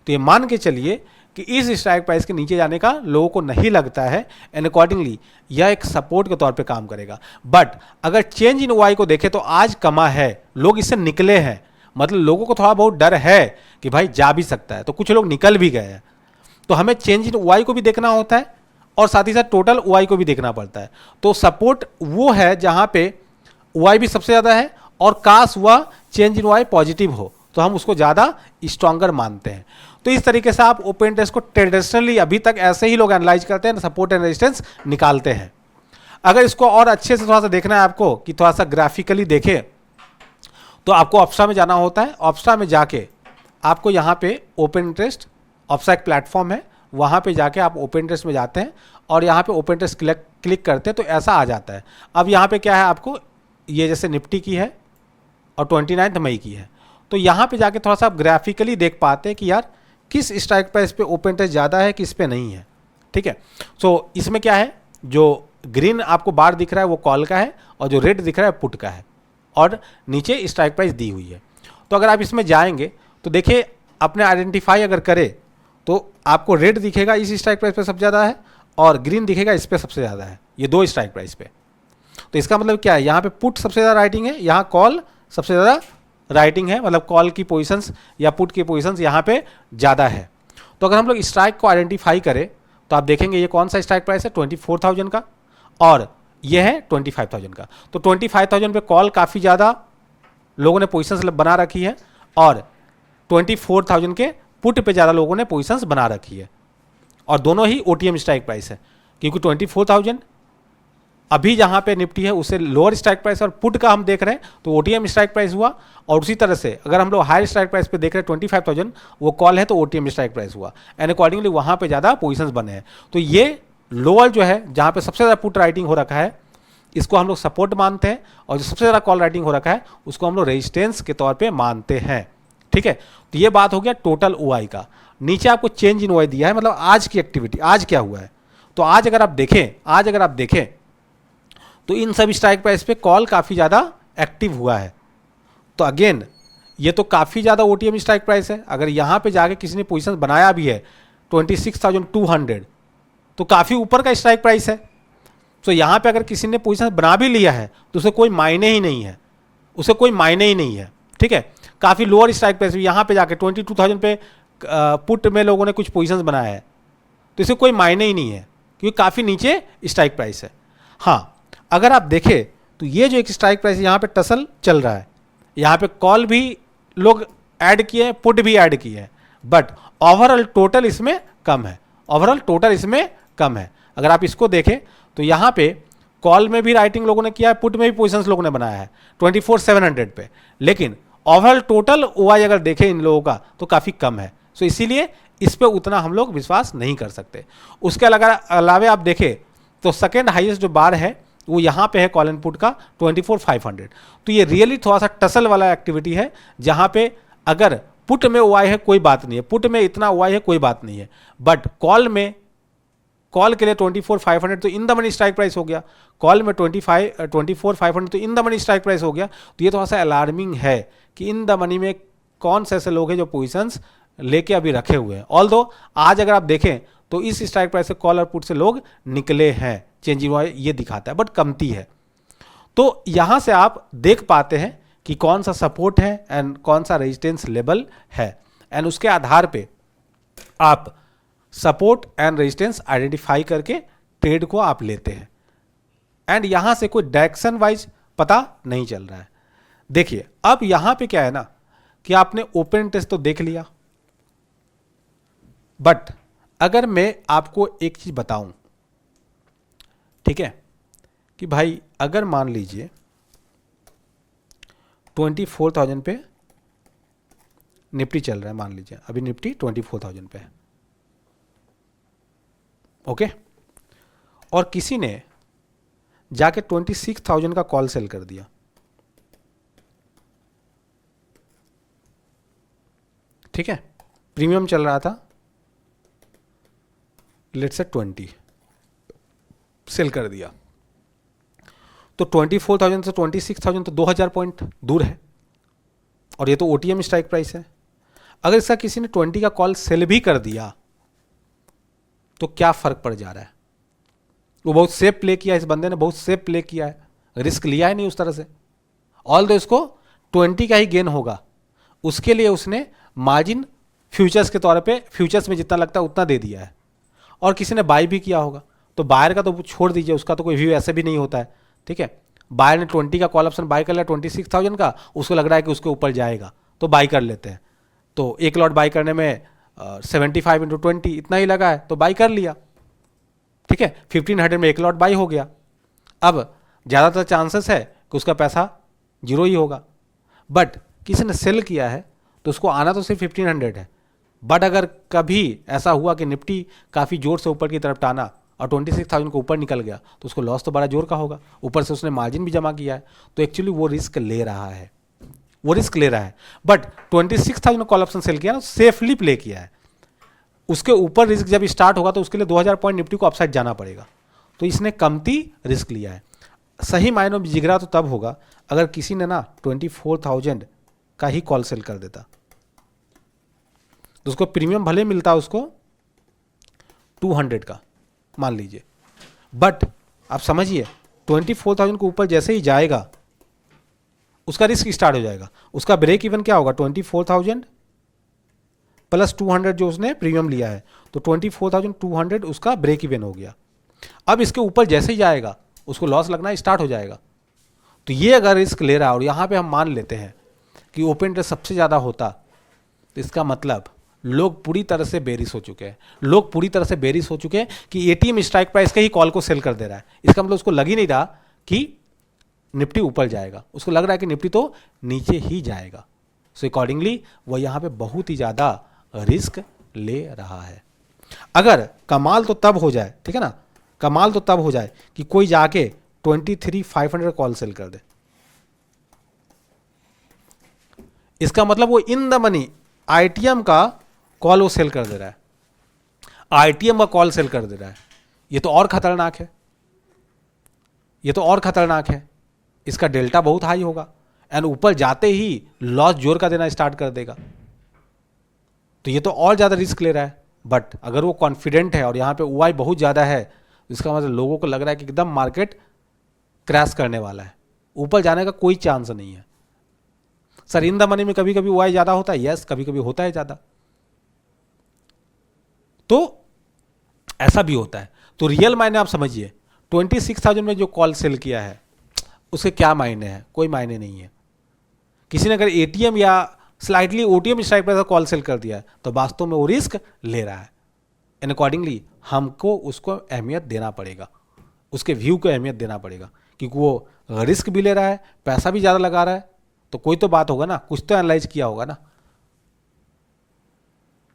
तो ये मान के चलिए कि इस स्ट्राइक प्राइस के नीचे जाने का लोगों को नहीं लगता है, एंड अकॉर्डिंगली यह एक सपोर्ट के तौर पे काम करेगा। बट अगर चेंज इन ओआई को देखें तो आज कमा है, लोग इससे निकले हैं, मतलब लोगों को थोड़ा बहुत डर है कि भाई जा भी सकता है, तो कुछ लोग निकल भी गए हैं। तो हमें चेंज इन ओआई को भी देखना होता है और साथ ही साथ टोटल ओआई को भी देखना पड़ता है। तो सपोर्ट वो है जहाँ पे ओआई भी सबसे ज़्यादा है और काश हुआ चेंज इन ओआई पॉजिटिव हो तो हम उसको ज़्यादा स्ट्रॉन्गर मानते हैं। तो इस तरीके से आप ओपन इंटरेस्ट को ट्रेडिशनली अभी तक ऐसे ही लोग एनालाइज करते हैं, सपोर्ट एंड रेजिस्टेंस निकालते हैं। अगर इसको और अच्छे से थोड़ा सा देखना है आपको कि थोड़ा सा ग्राफिकली देखें तो आपको ऑप्शा में जाना होता है। ऑप्शा में जाके आपको यहाँ पे ओपन इंटरेस्ट ऑप्शा एक प्लेटफॉर्म है, वहाँ पे जाके आप ओपन इंटरेस्ट में जाते हैं और यहाँ पे ओपन इंटरेस्ट क्लिक करते हैं तो ऐसा आ जाता है। अब यहाँ पे क्या है, आपको ये जैसे निफ्टी की है और 29 मई की है, तो यहाँ पे जाके थोड़ा सा आप ग्राफिकली देख पाते हैं कि यार किस स्ट्राइक प्राइस पे ओपन इंटरेस्ट ज़्यादा है, किस पे नहीं है, ठीक है। सो इसमें क्या है, जो ग्रीन आपको बार दिख रहा है वो कॉल का है और जो रेड दिख रहा है पुट का है और नीचे स्ट्राइक प्राइस दी हुई है। तो अगर आप इसमें जाएंगे तो देखिए अपने आइडेंटिफाई अगर करें तो आपको रेड दिखेगा इस स्ट्राइक प्राइस पे सबसे ज़्यादा है और ग्रीन दिखेगा इस पे सबसे ज़्यादा है, ये दो स्ट्राइक प्राइस पे। तो इसका मतलब क्या है, यहाँ पे पुट सबसे ज़्यादा राइटिंग है, यहाँ कॉल सबसे ज़्यादा राइटिंग है, मतलब कॉल की पोजीशंस या पुट की पोजीशंस यहाँ पे ज़्यादा है। तो अगर हम लोग स्ट्राइक को आइडेंटिफाई करें तो आप देखेंगे ये कौन सा स्ट्राइक प्राइस है, 24,000 का, और ये है 25,000 का। तो 25,000 पे कॉल काफ़ी ज़्यादा लोगों ने पोजीशंस बना रखी है और 24,000 के पुट पे ज़्यादा लोगों ने पोजीशंस बना रखी है, और दोनों ही ओटीएम स्ट्राइक प्राइस है, क्योंकि 24,000 अभी जहाँ पे निफ्टी है उससे लोअर स्ट्राइक प्राइस और पुट का हम देख रहे हैं तो ओटीएम स्ट्राइक प्राइस हुआ। और उसी तरह से अगर हम लोग हाई स्ट्राइक प्राइस पे देख रहे हैं 25,000, वो कॉल है तो ओटीएम स्ट्राइक प्राइस हुआ, एंड अकॉर्डिंगली वहाँ पे ज़्यादा पोजीशंस बने हैं। तो ये लोअर जो है जहाँ पे सबसे ज़्यादा पुट राइटिंग हो रखा है इसको हम लोग सपोर्ट मानते हैं, और जो सबसे ज़्यादा कॉल राइटिंग हो रखा है उसको हम लोग रेजिस्टेंस के तौर पर मानते हैं, ठीक है। तो ये बात हो गया टोटल ओआई का। नीचे आपको चेंज इन ओआई दिया है, मतलब आज की एक्टिविटी, आज क्या हुआ है। तो आज अगर आप देखें तो इन सभी स्ट्राइक प्राइस पे कॉल काफ़ी ज़्यादा एक्टिव हुआ है। तो अगेन ये तो काफ़ी ज़्यादा ओटीएम स्ट्राइक प्राइस है। अगर यहाँ पे जाके किसी ने पोजीशन बनाया भी है 26,200, तो काफ़ी ऊपर का स्ट्राइक प्राइस है। तो यहाँ पे अगर किसी ने पोजीशन बना भी लिया है तो उसे कोई मायने ही नहीं है, ठीक है। काफ़ी लोअर स्ट्राइक प्राइस, यहाँ पे जाके 22,000 पे पुट में लोगों ने कुछ पोजीशंस बनाया है तो इसे कोई मायने ही नहीं है, क्योंकि काफ़ी नीचे स्ट्राइक प्राइस है। हाँ, अगर आप देखें तो ये जो एक स्ट्राइक प्राइस यहाँ पे टसल चल रहा है, यहाँ पे कॉल भी लोग ऐड किए हैं, पुट भी ऐड किए हैं, बट ओवरऑल टोटल इसमें कम है। अगर आप इसको देखें तो यहाँ पे कॉल में भी राइटिंग लोगों ने किया है, पुट में भी पोजीशंस लोगों ने बनाया है 24,700 पे, लेकिन ओवरऑल टोटल ओआई अगर देखें इन लोगों का तो काफ़ी कम है। सो इसीलिए इस पर उतना हम लोग विश्वास नहीं कर सकते। उसके अलावा आप देखें तो सेकेंड हाईएस्ट जो बार है वो यहाँ पे है कॉल एंड पुट का 24,500। तो ये रियली थोड़ा सा टसल वाला एक्टिविटी है, जहाँ पे अगर पुट में ओआई है कोई बात नहीं है, पुट में इतना ओआई है कोई बात नहीं है, बट कॉल में, कॉल के लिए 24,500 तो in the money strike price हो गया, कॉल में 24,500 तो in the money strike price हो गया। तो ये थोड़ा सा अलार्मिंग है कि इन द मनी में कौन से ऐसे लोग हैं जो पोजिशंस लेके अभी रखे हुए हैं। ऑल्दो आज अगर आप देखें तो इस स्ट्राइक प्राइस से कॉल और पुट से लोग निकले हैं, चेंज इन ओआई ये दिखाता है, बट कमती है। तो यहां से आप देख पाते हैं कि कौन सा सपोर्ट है एंड कौन सा रेजिस्टेंस लेवल है, एंड उसके आधार पे आप सपोर्ट एंड रेजिस्टेंस आइडेंटिफाई करके ट्रेड को आप लेते हैं। एंड यहां से कोई डायरेक्शन वाइज पता नहीं चल रहा है। देखिए अब यहां पे क्या है ना कि आपने ओपन टेस्ट तो देख लिया, बट अगर मैं आपको एक चीज बताऊं, ठीक है, कि भाई अगर मान लीजिए 24,000 पे निफ्टी चल रहा है, मान लीजिए अभी निफ्टी 24,000 पे है, ओके, और किसी ने जाके 26,000 का कॉल सेल कर दिया, ठीक है, प्रीमियम चल रहा था लेट्स से 20, सेल कर दिया, तो 24,000 से 26,000 तो 2,000 पॉइंट दूर है, और ये तो ओटीएम स्ट्राइक प्राइस है। अगर इसका किसी ने 20 का कॉल सेल भी कर दिया तो क्या फर्क पड़ जा रहा है? वो बहुत सेफ प्ले किया, इस बंदे ने बहुत सेफ प्ले किया है, रिस्क लिया है नहीं उस तरह से। ऑल दो इसको 20 का ही गेन होगा, उसके लिए उसने मार्जिन फ्यूचर्स के तौर पे, फ्यूचर्स में जितना लगता है उतना दे दिया है, और किसी ने बाय भी किया होगा। तो बायर का तो छोड़ दीजिए, उसका तो कोई व्यू ऐसे भी नहीं होता है, ठीक है। बायर ने 20 का कॉल ऑप्शन बाय कर लिया 26,000 का, उसको लग रहा है कि उसके ऊपर जाएगा तो बाय कर लेते हैं। तो एक लॉट बाय करने में 75 × 20 इतना ही लगा है, तो बाय कर लिया, ठीक है, 1500 में एक लॉट बाय हो गया। अब ज़्यादातर चांसेस है कि उसका पैसा जीरो ही होगा, बट किसी ने सेल किया है तो उसको आना तो सिर्फ 1500 है, बट अगर कभी ऐसा हुआ कि निफ्टी काफ़ी जोर से ऊपर की तरफ टाना और 26,000 को ऊपर निकल गया तो उसको लॉस तो बड़ा जोर का होगा, ऊपर से उसने मार्जिन भी जमा किया है, तो एक्चुअली वो रिस्क ले रहा है, वो रिस्क ले रहा है। बट 26,000 कॉल ऑप्शन सेल किया ना, सेफली प्ले किया है। उसके ऊपर रिस्क जब स्टार्ट होगा तो उसके लिए 2,000 पॉइंट निफ्टी को अपसाइड जाना पड़ेगा, तो इसने कमती रिस्क लिया है। सही मायनों में जिगरा तो तब होगा अगर किसी ने ना 24,000 का ही कॉल सेल कर देता, तो उसको प्रीमियम भले मिलता उसको 200 का मान लीजिए, बट आप समझिए 24,000 को ऊपर जैसे ही जाएगा उसका रिस्क स्टार्ट हो जाएगा। उसका ब्रेक इवन क्या होगा, 24,000 प्लस 200 जो उसने प्रीमियम लिया है, तो 24,200 उसका ब्रेक इवन हो गया। अब इसके ऊपर जैसे ही जाएगा उसको लॉस लगना स्टार्ट हो जाएगा। तो ये अगर रिस्क ले रहा है और यहाँ पे हम मान लेते हैं कि ओपन इंटरेस्ट सबसे ज़्यादा होता, तो इसका मतलब लोग पूरी तरह से बेरिश हो चुके हैं, लोग पूरी तरह से बेरिश हो चुके हैं कि एटीएम स्ट्राइक प्राइस के ही कॉल को सेल कर दे रहा है। इसका मतलब उसको लग ही नहीं रहा कि निफ्टी ऊपर जाएगा, उसको लग रहा है कि निफ्टी तो नीचे ही जाएगा। सो अकॉर्डिंगली वो यहाँ पे बहुत ही ज़्यादा रिस्क ले रहा है। अगर कमाल तो तब हो जाए, ठीक है ना, कमाल तो तब हो जाए कि कोई जाके 23,500 कॉल सेल कर दे, इसका मतलब वो इन द मनी आईटीएम का कॉल वो सेल कर दे रहा है, आईटीएम का कॉल सेल कर दे रहा है। ये तो और खतरनाक है, ये तो और खतरनाक है। इसका डेल्टा बहुत हाई होगा एंड ऊपर जाते ही लॉस जोर का देना स्टार्ट कर देगा, तो ये तो और ज़्यादा रिस्क ले रहा है। बट अगर वो कॉन्फिडेंट है और यहाँ पे ओआई बहुत ज़्यादा है, इसका मतलब लोगों को लग रहा है कि एकदम मार्केट क्रैश करने वाला है, ऊपर जाने का कोई चांस नहीं है। सर इन द मनी में कभी कभी ओआई ज़्यादा होता है, यस कभी कभी होता है ज़्यादा, तो ऐसा भी होता है। तो रियल मायने आप समझिए 26,000 में जो कॉल सेल किया है उसके क्या मायने हैं, कोई मायने नहीं है। किसी ने अगर एटीएम या स्लाइटली ओटीएम स्ट्राइक प्राइस का कॉल सेल कर दिया है तो वास्तव में वो रिस्क ले रहा है, एंड अकॉर्डिंगली हमको उसको अहमियत देना पड़ेगा, उसके व्यू को अहमियत देना पड़ेगा, क्योंकि वो रिस्क भी ले रहा है, पैसा भी ज़्यादा लगा रहा है, तो कोई तो बात होगा ना, कुछ तो एनालाइज किया होगा ना।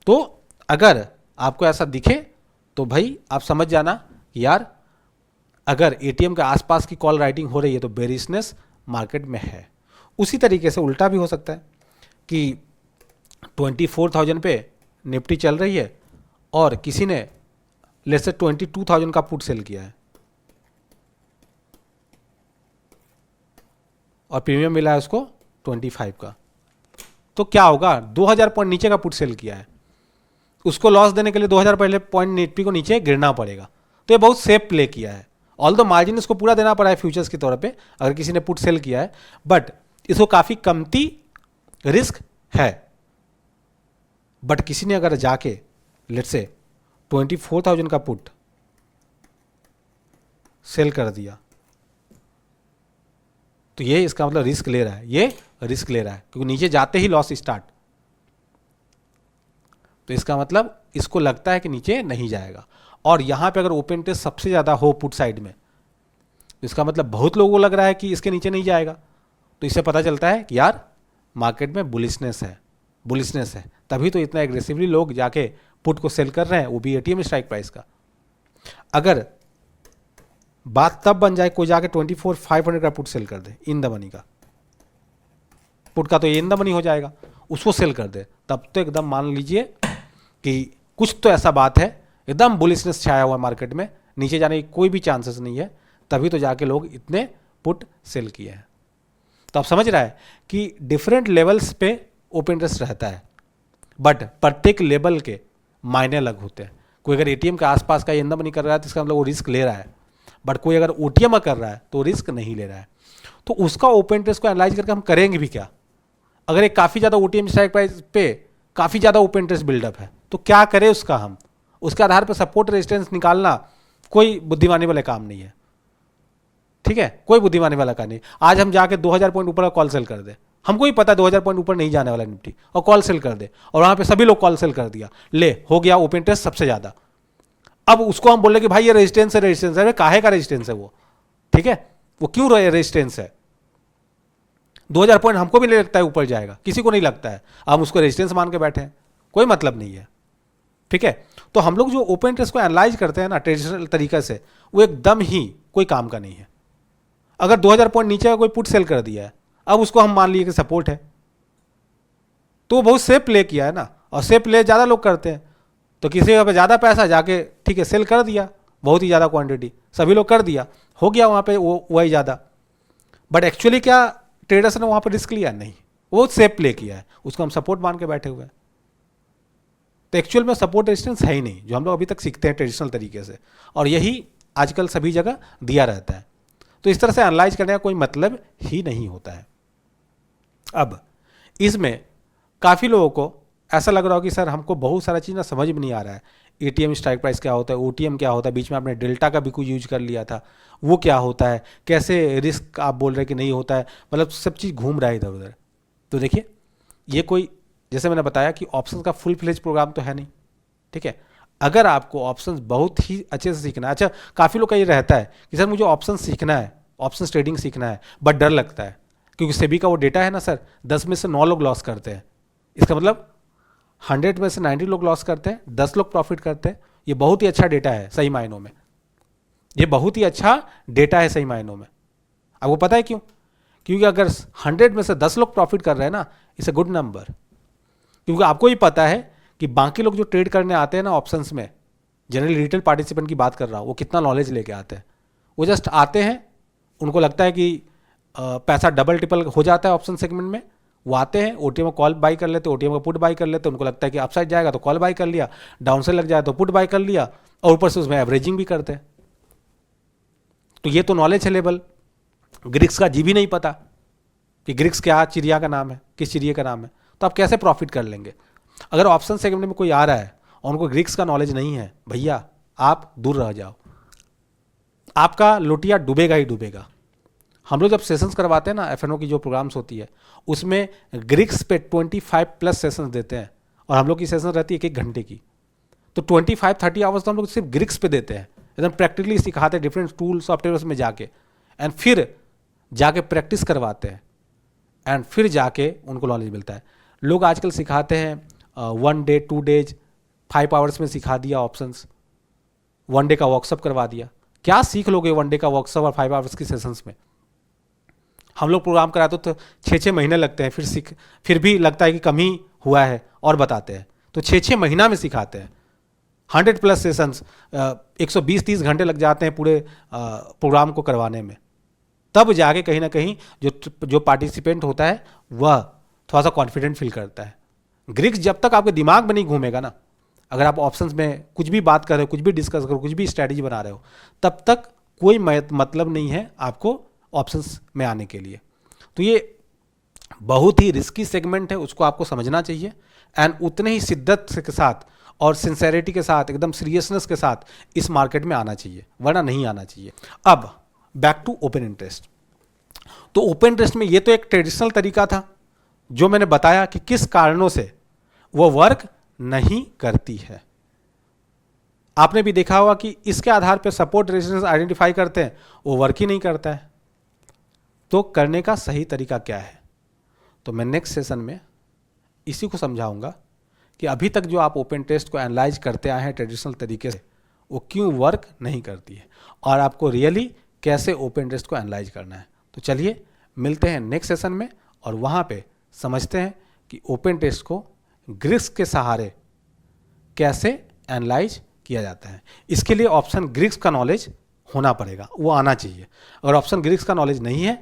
तो अगर आपको ऐसा दिखे तो भाई आप समझ जाना कि यार अगर एटीएम के आसपास की कॉल राइटिंग हो रही है तो बेरिशनेस मार्केट में है। उसी तरीके से उल्टा भी हो सकता है कि 24,000 पे निफ्टी चल रही है और किसी ने लेट्स से 22,000 का पुट सेल किया है और प्रीमियम मिला है उसको 25 का, तो क्या होगा? 2000 पॉइंट नीचे का पुट सेल किया है, उसको लॉस देने के लिए 2000 पहले पॉइंट निफ्टी को नीचे गिरना पड़ेगा। तो ये बहुत सेफ प्ले किया है। ऑल द मार्जिन इसको पूरा देना पड़ा है फ्यूचर्स के तौर पे अगर किसी ने पुट सेल किया है, बट इसको काफ़ी कमती रिस्क है। बट किसी ने अगर जाके लेट्स से 24,000 का पुट सेल कर दिया तो ये इसका मतलब रिस्क ले रहा है, ये रिस्क ले रहा है क्योंकि नीचे जाते ही लॉस स्टार्ट। तो इसका मतलब इसको लगता है कि नीचे नहीं जाएगा। और यहां पे अगर ओपन इंटरेस्ट सबसे ज़्यादा हो पुट साइड में तो इसका मतलब बहुत लोगों को लग रहा है कि इसके नीचे नहीं जाएगा। तो इससे पता चलता है कि यार मार्केट में बुलिशनेस है, तभी तो इतना एग्रेसिवली लोग जाके पुट को सेल कर रहे हैं, वो भी एटीएम स्ट्राइक प्राइस का। अगर बात तब बन जाए कोई जाके 24,500 का पुट सेल कर दे इन द मनी का, पुट का तो ये इन द मनी हो जाएगा, उसको सेल कर दे, तब तो एकदम मान लीजिए कि कुछ तो ऐसा बात है, एकदम बुलिशनेस छाया हुआ मार्केट में, नीचे जाने की कोई भी चांसेस नहीं है, तभी तो जाके लोग इतने पुट सेल किए हैं। तो आप समझ रहा है कि डिफरेंट लेवल्स पे ओपन इंटरेस्ट रहता है, बट प्रत्येक लेवल के मायने अलग होते हैं। कोई अगर एटीएम के आसपास का इन द मनी कर रहा है तो इसका मतलब वो रिस्क ले रहा है, बट कोई अगर ओटीएम कर रहा है तो रिस्क नहीं ले रहा है। तो उसका ओपन इंटरेस्ट को एनालाइज करके हम करेंगे भी क्या? अगर एक काफ़ी ज़्यादा ओटीएम स्ट्राइक प्राइस पे काफ़ी ज़्यादा ओपन इंटरेस्ट बिल्डअप है तो क्या करें उसका हम? उसके आधार पर सपोर्ट रेजिस्टेंस निकालना कोई बुद्धिमानी वाला काम नहीं है, ठीक है? कोई बुद्धिमानी वाला काम नहीं। आज हम जाके 2000 पॉइंट ऊपर का कॉल सेल कर दे, हमको ही पता है 2000 पॉइंट ऊपर नहीं जाने वाला निफ्टी, और कॉल सेल कर दे, और वहाँ पे सभी लोग कॉल सेल कर दिया, ले हो गया ओपन इंटरेस्ट सबसे ज़्यादा। अब उसको हम बोले कि भाई ये रेजिस्टेंस है, काहे का रेजिस्टेंस है वो, ठीक है? वो क्यों रेजिस्टेंस है? 2000 पॉइंट हमको भी नहीं लगता है ऊपर जाएगा, किसी को नहीं लगता है, हम उसको रेजिस्टेंस मान के बैठे हैं, कोई मतलब नहीं है, ठीक है? तो हम लोग जो ओपन इंटरेस्ट को एनालाइज करते हैं ना ट्रेडिशनल तरीके से, वो एकदम ही कोई काम का नहीं है। अगर 2000 पॉइंट नीचे का कोई पुट सेल कर दिया है, अब उसको हम मान लिए कि सपोर्ट है, तो वो बहुत सेफ प्ले किया है ना, और सेफ प्ले ज़्यादा लोग करते हैं। तो किसी का ज़्यादा पैसा जाके ठीक है सेल कर दिया, बहुत ही ज़्यादा क्वांटिटी सभी लोग कर दिया, हो गया वहाँ पे वो वही ज़्यादा। बट एक्चुअली क्या ट्रेडर्स ने वहाँ पर रिस्क लिया? नहीं, वो सेफ प्ले किया है, उसको हम सपोर्ट मान के बैठे हुए हैं। तो एक्चुअल में सपोर्ट रेजिस्टेंस है ही नहीं, जो हम लोग अभी तक सीखते हैं ट्रेडिशनल तरीके से, और यही आजकल सभी जगह दिया रहता है। तो इस तरह से एनालाइज करने का कोई मतलब ही नहीं होता है। अब इसमें काफ़ी लोगों को ऐसा लग रहा हो कि सर हमको बहुत सारा चीज़ ना समझ में नहीं आ रहा है, एटीएम स्ट्राइक प्राइस क्या होता है, ओटीएम क्या होता है, बीच में आपने डेल्टा का भी कुछ यूज कर लिया था, वो क्या होता है, कैसे रिस्क आप बोल रहे हैं कि नहीं होता है, मतलब सब चीज़ घूम रहा है इधर उधर। तो देखिए ये कोई, जैसे मैंने बताया कि ऑप्शंस का फुल फ्लेज प्रोग्राम तो है नहीं, ठीक है? अगर आपको ऑप्शंस बहुत ही अच्छे से सीखना है, अच्छा काफ़ी लोग का ये रहता है कि सर मुझे ऑप्शन सीखना है, ऑप्शन ट्रेडिंग सीखना है, बट डर लगता है क्योंकि सेबी का वो डेटा है ना सर, 10 में से 9 लोग लॉस करते हैं, इसका मतलब 100 में से 90 लोग लॉस करते हैं, 10 लोग प्रॉफिट करते हैं। ये बहुत ही अच्छा डेटा है सही मायनों में, ये बहुत ही अच्छा डेटा है सही मायनों में। आपको पता है क्यों? क्योंकि अगर 100 में से 10 लोग प्रॉफिट कर रहे हैं ना, इट्स अ गुड नंबर। क्योंकि आपको ही पता है कि बाकी लोग जो ट्रेड करने आते हैं ना ऑप्शंस में, जनरली रिटेल पार्टिसिपेंट की बात कर रहा हूँ, वो कितना नॉलेज लेके आते हैं? वो जस्ट आते हैं, उनको लगता है कि पैसा डबल ट्रिपल हो जाता है ऑप्शन सेगमेंट में, वो आते हैं ओटीएम कॉल बाई कर लेते, ओटीएम का पुट बाई कर लेते, उनको लगता है कि अपसाइड जाएगा तो कॉल बाई कर लिया, डाउन साइड लग जाए तो पुट बाई कर लिया, और ऊपर से उसमें एवरेजिंग भी करते हैं। तो ये तो नॉलेज है लेवल। ग्रिक्स का जी भी नहीं पता कि ग्रिक्स क्या चिड़िया का नाम है, किस चिड़िया का नाम है, तो आप कैसे प्रॉफिट कर लेंगे? अगर ऑप्शन सेगमेंट में कोई आ रहा है और उनको ग्रिक्स का नॉलेज नहीं है, भैया आप दूर रह जाओ, आपका लोटिया डूबेगा ही डूबेगा। हम लोग जब सेशंस करवाते हैं ना, एफएनओ की जो प्रोग्राम्स होती है, उसमें ग्रिक्स पे 25+ सेशंस देते हैं, और हम लोग की सेशन रहती है 1-1 घंटे की। तो 25-30 आवर्स तो हम लोग सिर्फ ग्रिक्स पे देते हैं, एकदम प्रैक्टिकली सिखाते हैं डिफरेंट टूल सॉफ्टवेयर्स में जाके, एंड फिर जाके प्रैक्टिस करवाते हैं, एंड फिर जाके उनको नॉलेज मिलता है। लोग आजकल सिखाते हैं 1 डे 2 डेज 5 आवर्स में सिखा दिया ऑप्शंस, 1 डे का वर्कशॉप करवा दिया। क्या सीख लोगे 1 डे का वर्कशॉप और 5 आवर्स की सेशंस में? हम लोग प्रोग्राम कराते तो 6-6 महीने लगते हैं, फिर भी लगता है कि कम ही हुआ है और बताते हैं। तो 6-6 महीना में सिखाते हैं, 100+ सेशंस, 120-30 घंटे लग जाते हैं पूरे प्रोग्राम को करवाने में। तब जाके कहीं ना कहीं जो पार्टिसिपेंट होता है वह थोड़ा सा कॉन्फिडेंट फील करता है। ग्रिक्स जब तक आपके दिमाग में नहीं घूमेगा ना, अगर आप ऑप्शंस में कुछ भी बात कर रहे हो, कुछ भी डिस्कस करो, कुछ भी स्ट्रैटेजी बना रहे हो, तब तक कोई मतलब नहीं है आपको ऑप्शंस में आने के लिए। तो ये बहुत ही रिस्की सेगमेंट है, उसको आपको समझना चाहिए एंड उतने ही शिद्दत के साथ और सिंसेरिटी के साथ, एकदम सीरियसनेस के साथ इस मार्केट में आना चाहिए, वरना नहीं आना चाहिए। अब बैक टू ओपन इंटरेस्ट। तो ओपन इंटरेस्ट में ये तो एक ट्रेडिशनल तरीका था जो मैंने बताया कि किस कारणों से वो वर्क नहीं करती है। आपने भी देखा होगा कि इसके आधार पर सपोर्ट रेजिस्टेंस आइडेंटिफाई करते हैं, वो वर्क ही नहीं करता है। तो करने का सही तरीका क्या है, तो मैं नेक्स्ट सेशन में इसी को समझाऊंगा कि अभी तक जो आप ओपन टेस्ट को एनालाइज करते आए हैं ट्रेडिशनल तरीके से, वो क्यों वर्क नहीं करती है और आपको रियली कैसे ओपन टेस्ट को एनालाइज करना है। तो चलिए मिलते हैं नेक्स्ट सेशन में और वहाँ पे समझते हैं कि ओपन टेस्ट को ग्रिक्स के सहारे कैसे एनालाइज किया जाता है। इसके लिए ऑप्शन ग्रिक्स का नॉलेज होना पड़ेगा, वो आना चाहिए। अगर ऑप्शन ग्रिक्स का नॉलेज नहीं है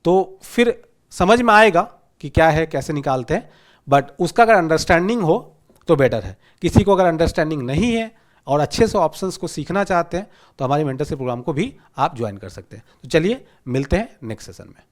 तो फिर समझ में आएगा कि क्या है, कैसे निकालते हैं, बट उसका अगर अंडरस्टैंडिंग हो तो बेटर है। किसी को अगर अंडरस्टैंडिंग नहीं है और अच्छे से ऑप्शंस को सीखना चाहते हैं तो हमारे मेंटरशिप प्रोग्राम को भी आप ज्वाइन कर सकते हैं। तो चलिए मिलते हैं नेक्स्ट सेशन में।